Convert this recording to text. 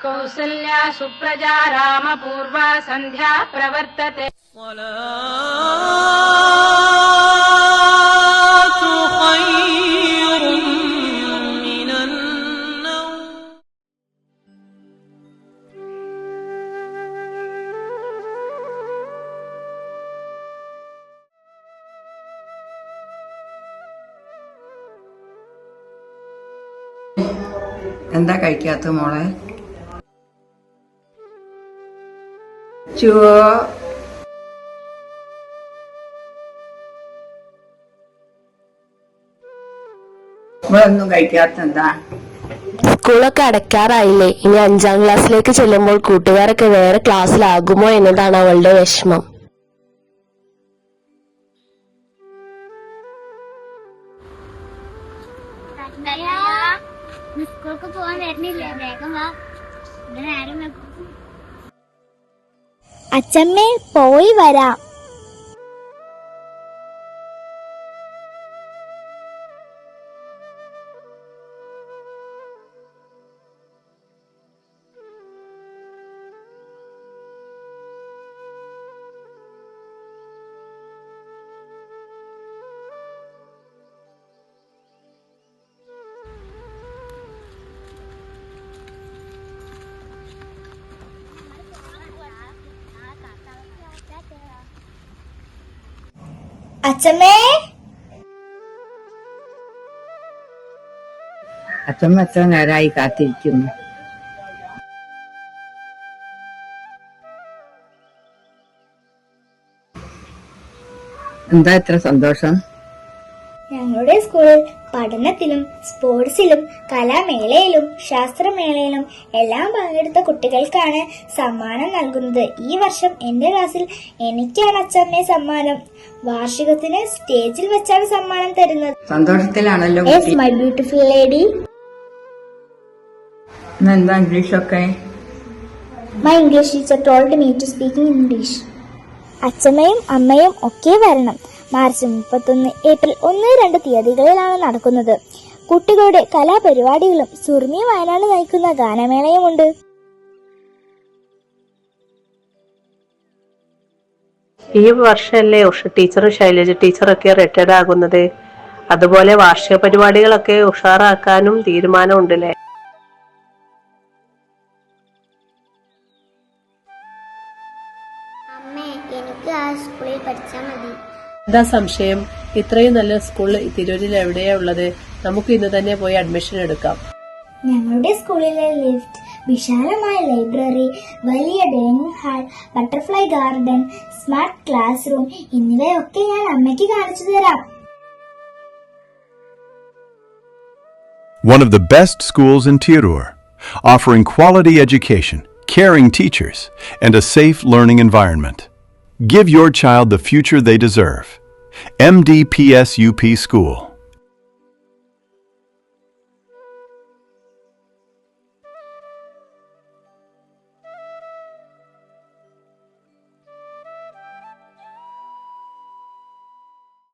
कौसल्या सुप्रजा रामपूर्वा सन्ध्या प्रवर्तते എന്താ കഴിക്കാത്ത മോളെ? നമ്മളൊന്നും കഴിക്കാത്ത എന്താ? സ്കൂളൊക്കെ അടയ്ക്കാറായില്ലേ? ഇനി 5ാം ക്ലാസ്സിലേക്ക് ചെല്ലുമ്പോൾ കൂട്ടുകാരൊക്കെ വേറെ ക്ലാസ്സിലാകുമോ എന്നതാണ് അവളുടെ വിഷമം. സ്കൂൾക്ക് പോവാൻ വരുന്നില്ലേ? വേഗം വാ. അച്ഛമ്മേ, പോയി വരാം. അച്ഛമ്മേ, അച്ഛമ്മ എത്ര നേരമായി കാത്തിരിക്കുന്നു. എന്താ ഇത്ര സന്തോഷം? ഞങ്ങളുടെ സ്കൂളിൽ പഠനത്തിലും സ്പോർട്സിലും കലാമേളയിലും ശാസ്ത്രമേളയിലും എല്ലാം പങ്കെടുത്ത കുട്ടികൾക്കാണ് സമ്മാനം നൽകുന്നത്. ഈ വർഷം എന്റെ ക്ലാസ്സിൽ എനിക്കാണ് അച്ഛമ്മേ സമ്മാനം. വാർഷികത്തിന് സ്റ്റേജിൽ വെച്ചാണ് സമ്മാനം തരുന്നത്. സന്തോഷത്തിലാണല്ലോ. Yes my beautiful lady. എന്താ ഇംഗ്ലീഷൊക്കെ? My English teacher told me to speak in English. അച്ഛമ്മയും അമ്മയും ഒക്കെ വരണം. മാർച്ച് 31, ഏപ്രിൽ 1, 2 തീയതികളിലാണ് നടക്കുന്നത്. കുട്ടികളുടെ കലാപരിപാടികളും സുർമി വയനാട് നയിക്കുന്ന ഗാനമേളയുമുണ്ട്. ഈ വർഷമല്ലേ ഉഷ ടീച്ചറും ശൈലജ ടീച്ചറൊക്കെ റിട്ടയർഡ് ആകുന്നത്. അതുപോലെ വാർഷിക പരിപാടികളൊക്കെ ഉഷാറാക്കാനും തീരുമാനമുണ്ടല്ലേ? അമ്മേ, എനിക്ക് ആ സ്കൂളിൽ പഠിച്ചാൽ മതി. എന്താ സംശയം? ഇത്രയും നല്ല സ്കൂൾ തിരൂരിൽ എവിടെയാ ഉള്ളത്? നമുക്ക് ഇന്ന് തന്നെ പോയി അഡ്മിഷൻ എടുക്കാം. ഞങ്ങളുടെ സ്കൂളിലെ ലിഫ്റ്റ്, വിശാലമായ ലൈബ്രറി, വലിയ dining hall, butterfly garden, smart class room എന്നിവയൊക്കെ ഞാൻ അമ്മയ്ക്ക് കാണിച്ചു തരാം. One of the best schools in Tirur, offering quality education, caring teachers, and a safe learning environment. Give your child the future they deserve. MDPS UP School.